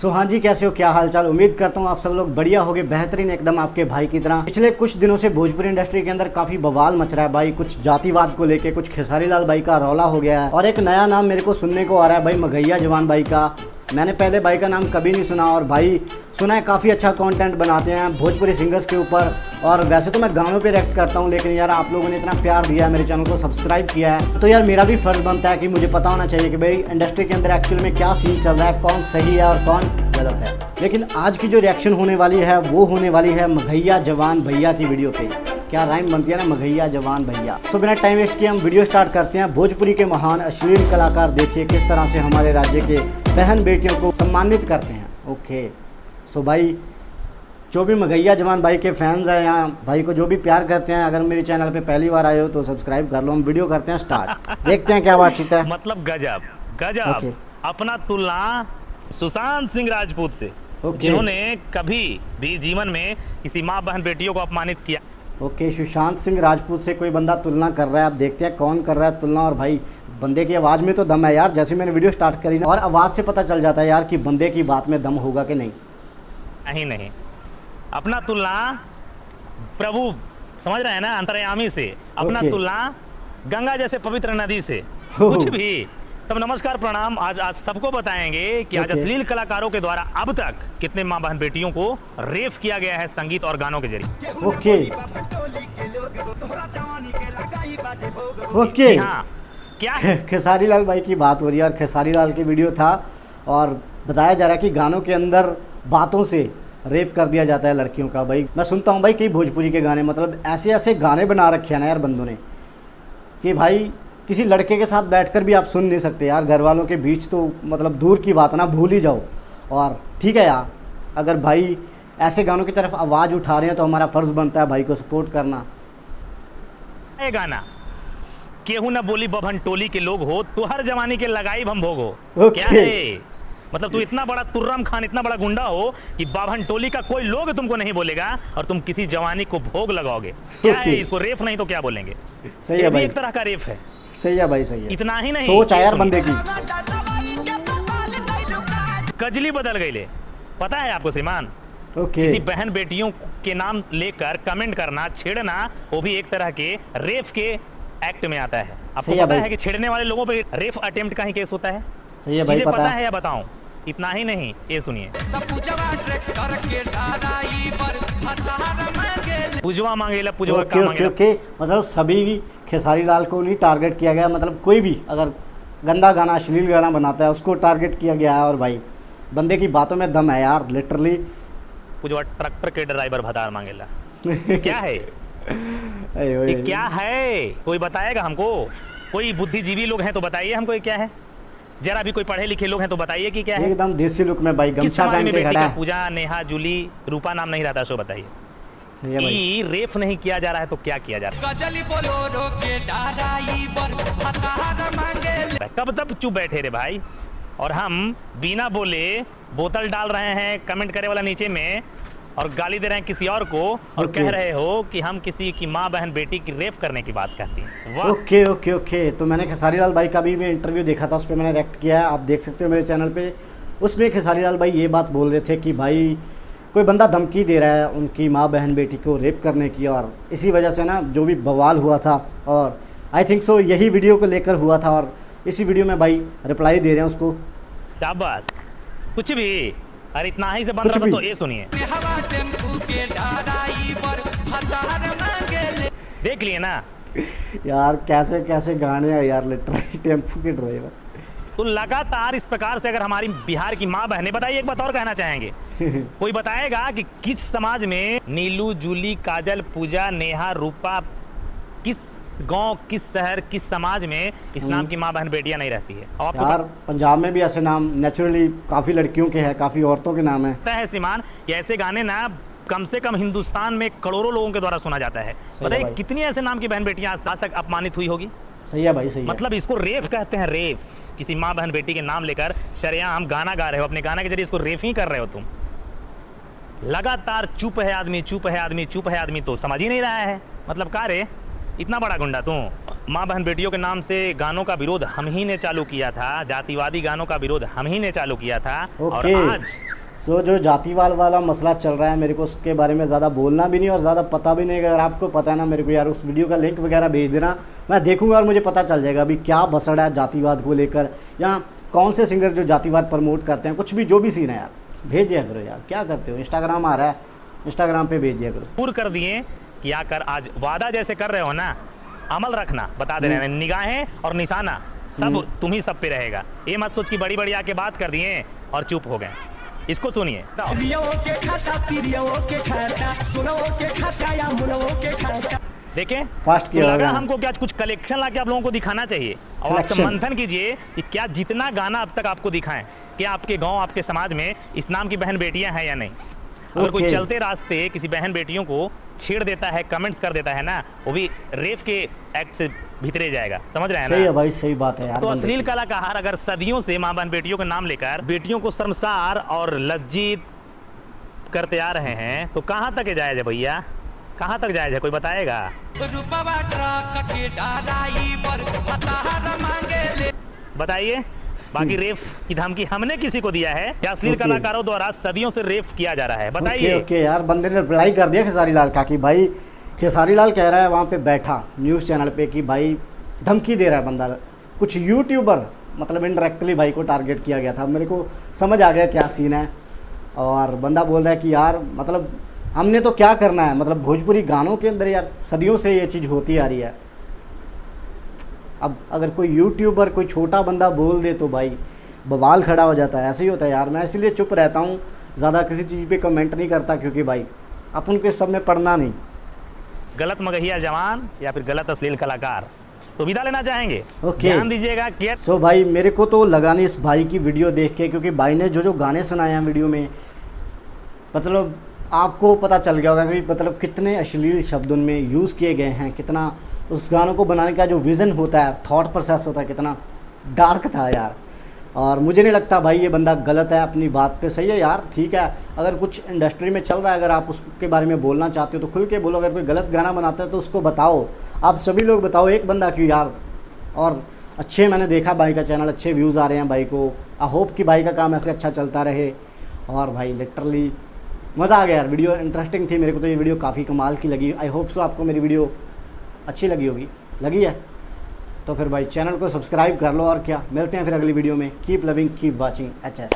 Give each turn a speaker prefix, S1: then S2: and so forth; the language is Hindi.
S1: सो हाँ जी, कैसे हो, क्या हालचाल। उम्मीद करता हूँ आप सब लोग बढ़िया होगे, बेहतरीन एकदम आपके भाई की तरह। पिछले कुछ दिनों से भोजपुरी इंडस्ट्री के अंदर काफ़ी बवाल मच रहा है भाई। कुछ जातिवाद को लेके कुछ खेसारी लाल भाई का रौला हो गया है और एक नया नाम मेरे को सुनने को आ रहा है भाई, मघैया जवान भाई का। मैंने पहले भाई का नाम कभी नहीं सुना और भाई सुना है काफ़ी अच्छा कंटेंट बनाते हैं भोजपुरी सिंगर्स के ऊपर। और वैसे तो मैं गानों पे रिएक्ट करता हूँ, लेकिन यार आप लोगों ने इतना प्यार दिया है, मेरे चैनल को सब्सक्राइब किया है, तो यार मेरा भी फ़र्ज़ बनता है कि मुझे पता होना चाहिए कि भाई इंडस्ट्री के अंदर एक्चुअली में क्या सीन चल रहा है, कौन सही है और कौन गलत है। लेकिन आज की जो रिएक्शन होने वाली है वो होने वाली है मघैया जवान भैया की वीडियो पे। क्या राइम बनती है ना, मघैया जवान भैया। तो बिना टाइम वेस्ट किए हम वीडियो स्टार्ट करते हैं। भोजपुरी के महान अश्लील कलाकार देखिए किस तरह से हमारे राज्य के बहन बेटियों को सम्मानित करते हैं। ओके सो भाई, जो भी मघैया जवान भाई के फैंस हैं यहाँ, भाई को जो भी प्यार करते हैं, अगर मेरे चैनल पे पहली बार आए हो तो सब्सक्राइब कर लो। हम वीडियो करते हैं स्टार्ट, देखते हैं क्या बातचीत है।
S2: मतलब गजब गजब अपना तुलना सुशांत सिंह राजपूत से, जिन्होंने कभी भी जीवन में किसी माँ बहन बेटियों को अपमानित किया।
S1: ओके, सुशांत सिंह राजपूत से कोई बंदा तुलना कर रहा है। आप देखते हैं कौन कर रहा है तुलना। और भाई बंदे की आवाज़ में तो दम है यार। जैसे मैंने वीडियो स्टार्ट करी ना, और आवाज़ से पता चल जाता है यार कि बंदे की बात में दम होगा कि नहीं।
S2: नहीं, अपना तुलना प्रभु समझ रहे हैं ना, अंतर्यामी से। अपना तुलना गंगा जैसे पवित्र नदी से, कुछ भी। तब नमस्कार प्रणाम। आज सबको बताएंगे कि आज अश्लील कलाकारों के द्वारा अब तक कितने माँ बहन बेटियों को रेप किया गया है संगीत और गानों के जरिए।
S1: ओके
S2: हाँ, क्या
S1: खेसारी लाल भाई की बात हो रही है और खेसारी लाल की वीडियो था और बताया जा रहा है कि गानों के अंदर बातों से रेप कर दिया जाता है लड़कियों का। भाई मैं सुनता हूँ भाई कई भोजपुरी के गाने, मतलब ऐसे ऐसे गाने बना रखे हैं ना यार बंदों ने कि भाई किसी लड़के के साथ बैठकर भी आप सुन नहीं सकते यार। घर वालों के बीच तो मतलब दूर की बात ना, भूल ही जाओ। और ठीक है यार, अगर भाई ऐसे गानों की तरफ आवाज़ उठा रहे हैं तो हमारा फ़र्ज़ बनता है भाई को सपोर्ट करना।
S2: ये गाना केहू न बोली बभन टोली के लोग हो तो हर जवानी के लगाई हम भोगो। क्या है मतलब, तू इतना बड़ा तुर्रम खान, इतना बड़ा गुंडा हो कि बाभन टोली का कोई लोग तुमको नहीं बोलेगा और तुम किसी जवानी को भोग लगाओगे। क्या है इसको, रेप नहीं तो क्या बोलेंगे।
S1: सही है भाई,
S2: एक तरह का रेप है।
S1: सही है भाई, सही है।
S2: इतना ही नहीं,
S1: सोच यार बंदे की
S2: कजली बदल गई ले। पता है आपको श्रीमान, किसी बहन बेटियों के नाम लेकर कमेंट करना, छेड़ना, वो भी एक तरह के रेप के एक्ट में आता है। आपको पता है कि छेड़ने वाले लोगों पे रेप अटेम्प्ट का ही केस होता है।
S1: सही है भाई,
S2: पता है या बताऊं? इतना ही नहीं, ये सुनिए। पुजवा मांगेला, पुजवा का मांगेला।
S1: मतलब सभी खेसारी लाल को नहीं टारगेट किया गया, मतलब कोई भी अगर गंदा गाना, अश्लील गाना बनाता है उसको टारगेट किया गया है। और भाई बंदे की बातों में दम है यार, लिटरली।
S2: पुजवा ट्रैक्टर के ड्राइवर भतार मांगेला। क्या है ये, क्या है? कोई बताएगा हमको? कोई बुद्धिजीवी लोग हैं तो बताइए हमको ये क्या है। जरा भी कोई पढ़े लिखे लोग हैं तो बताइए कि क्या है।
S1: एकदम देसी लुक में भाई, गमछा पहन के खड़ा है।
S2: पूजा, नेहा, जूली, रूपा नाम नहीं रहता, सो बताइए। रेप नहीं किया जा रहा है तो क्या किया जा रहा है? कब तक चुप बैठे रे भाई। और हम बिना बोले बोतल डाल रहे हैं कमेंट करे वाला नीचे में और गाली दे रहे हैं किसी और को और कह रहे हो कि हम किसी की माँ बहन बेटी की रेप करने की बात करती हैं।
S1: ओके ओके ओके, तो मैंने खेसारी लाल भाई का भी मैं इंटरव्यू देखा था, उस पर मैंने रिएक्ट किया है, आप देख सकते हो मेरे चैनल पे। उसमें खेसारी लाल भाई ये बात बोल रहे थे कि भाई कोई बंदा धमकी दे रहा है उनकी माँ बहन बेटी को रेप करने की, और इसी वजह से ना जो भी बवाल हुआ था, और आई थिंक सो यही वीडियो को लेकर हुआ था, और इसी वीडियो में भाई रिप्लाई दे रहे हैं उसको।
S2: शाबाश, कुछ भी। अरे इतना ही से बन रहा था तो ये सुनिए, देख लिए ना
S1: यार कैसे कैसे गाने हैं यार, लिटरली टेम्पो के ड्राइवर।
S2: तो लगातार इस प्रकार से अगर हमारी बिहार की माँ बहनें, बताइए एक बात और कहना चाहेंगे, कोई बताएगा कि किस समाज में नीलू, जूली, काजल, पूजा, नेहा, रूपा, किस गांव, किस शहर, किस समाज में इस नाम की माँ बहन बेटियां नहीं रहती है? और
S1: यार पंजाब में भी ऐसे नाम नेचुरली काफी लड़कियों के हैं, काफी औरतों के नाम है
S2: श्रीमान। ऐसे गाने ना कम से कम हिंदुस्तान में करोड़ों लोगों के द्वारा सुना जाता है। बताइए कितनी ऐसे नाम की बहन बेटियां आज तक अपमानित हुई होगी।
S1: सही है भाई, सही
S2: मतलब इसको रेप कहते हैं, रेप। किसी माँ बहन बेटी के नाम लेकर शरेआम गाना गा रहे हो, अपने गाने के जरिए इसको रेप ही कर रहे हो तुम। लगातार चुप है आदमी, चुप है आदमी, चुप है आदमी, तो समझ ही नहीं रहा है। मतलब का रे, इतना बड़ा गुंडा तू। माँ बहन बेटियों के नाम से गानों का विरोध हम ही ने चालू किया था, जातिवादी गानों का विरोध हम ही ने चालू किया था। और आज
S1: जो जातिवाद वाला मसला चल रहा है, मेरे को उसके बारे में ज़्यादा बोलना भी नहीं और ज़्यादा पता भी नहीं। अगर आपको पता है ना मेरे को यार उस वीडियो का लिंक वगैरह भेज देना, मैं देखूंगा और मुझे पता चल जाएगा अभी क्या बसड़ा है जातिवाद को लेकर, या कौन से सिंगर जो जातिवाद प्रमोट करते हैं, कुछ भी जो भी सीन है यार भेज दिया करो यार। क्या करते हो, इंस्टाग्राम आ रहा है, इंस्टाग्राम पे भेज दिया करो।
S2: पूर कर दिए कि आकर आज वादा जैसे कर रहे हो ना, अमल रखना, बता दे रहे हैं, निगाहें और निशाना सब तुम ही सब पे रहेगा। ये मत सोच कि बड़ी बड़ी आके बात कर दिए और चुप हो गए। इसको सुनिए। देखें
S1: फास्ट
S2: तो लगा हमको क्या कुछ कलेक्शन लाके आप लोगों को दिखाना चाहिए और आपसे मंथन कीजिए कि क्या जितना गाना अब तक आपको दिखाएं, क्या आपके गांव आपके समाज में इस नाम की बहन बेटियां हैं या नहीं। अगर कोई चलते रास्ते किसी बहन बेटियों को छेड़ देता है, कमेंट्स कर देता है ना, वो भी रेप के एक्ट से भीतरे जाएगा, समझ रहे हैं ना।
S1: सही है भाई, सही बात है यार।
S2: तो अश्लील कलाकार अगर सदियों से मां बहन बेटियों का नाम लेकर बेटियों को शर्मसार और लज्जित करते आ रहे हैं, तो कहां तक जायज है भैया, कहां तक जायज है, कोई बताएगा। बताइए। बाकी रेप की धमकी हमने किसी को दिया है या अश्लील कलाकारों द्वारा सदियों से रेप किया जा रहा है, बताइए।
S1: ओके यार, बंदे ने रिप्लाई कर दिया खेसारी लाल का कि भाई, खेसारी लाल कह रहा है वहाँ पे बैठा न्यूज़ चैनल पे कि भाई धमकी दे रहा है बंदा। कुछ यूट्यूबर मतलब इनडायरेक्टली भाई को टारगेट किया गया था। मेरे को समझ आ गया क्या सीन है। और बंदा बोल रहा है कि यार मतलब हमने तो क्या करना है, मतलब भोजपुरी गानों के अंदर यार सदियों से ये चीज़ होती आ रही है। अब अगर कोई यूट्यूबर कोई छोटा बंदा बोल दे तो भाई बवाल खड़ा हो जाता है। ऐसे ही होता है यार। मैं इसलिए चुप रहता हूँ, ज़्यादा किसी चीज़ पे कमेंट नहीं करता, क्योंकि भाई अपन को इस सब में पढ़ना नहीं।
S2: गलत मगहिया जवान या फिर गलत अश्लील कलाकार, तो विदा लेना चाहेंगे।
S1: ओके,
S2: ध्यान दीजिएगा।
S1: सो भाई मेरे को तो लगा नहीं इस भाई की वीडियो देख के, क्योंकि भाई ने जो गाने सुनाए हैं वीडियो में, मतलब आपको पता चल गया होगा कि मतलब कितने अश्लील शब्द उनमें यूज़ किए गए हैं, कितना उस गानों को बनाने का जो विज़न होता है, थॉट प्रोसेस होता है, कितना डार्क था यार। और मुझे नहीं लगता भाई ये बंदा गलत है, अपनी बात पे सही है यार। ठीक है, अगर कुछ इंडस्ट्री में चल रहा है, अगर आप उसके बारे में बोलना चाहते हो तो खुल के बोलो। अगर कोई गलत गाना बनाता है तो उसको बताओ, आप सभी लोग बताओ, एक बंदा क्यों यार। और अच्छे मैंने देखा भाई का चैनल, अच्छे व्यूज़ आ रहे हैं भाई को। आई होप कि भाई का काम ऐसे अच्छा चलता रहे। और भाई लिटरली मज़ा आ गया यार, वीडियो इंटरेस्टिंग थी। मेरे को तो ये वीडियो काफ़ी कमाल की लगी। आई होप सो आपको मेरी वीडियो अच्छी लगी होगी। लगी है तो फिर भाई चैनल को सब्सक्राइब कर लो। और क्या, मिलते हैं फिर अगली वीडियो में। Keep loving, keep watching HS।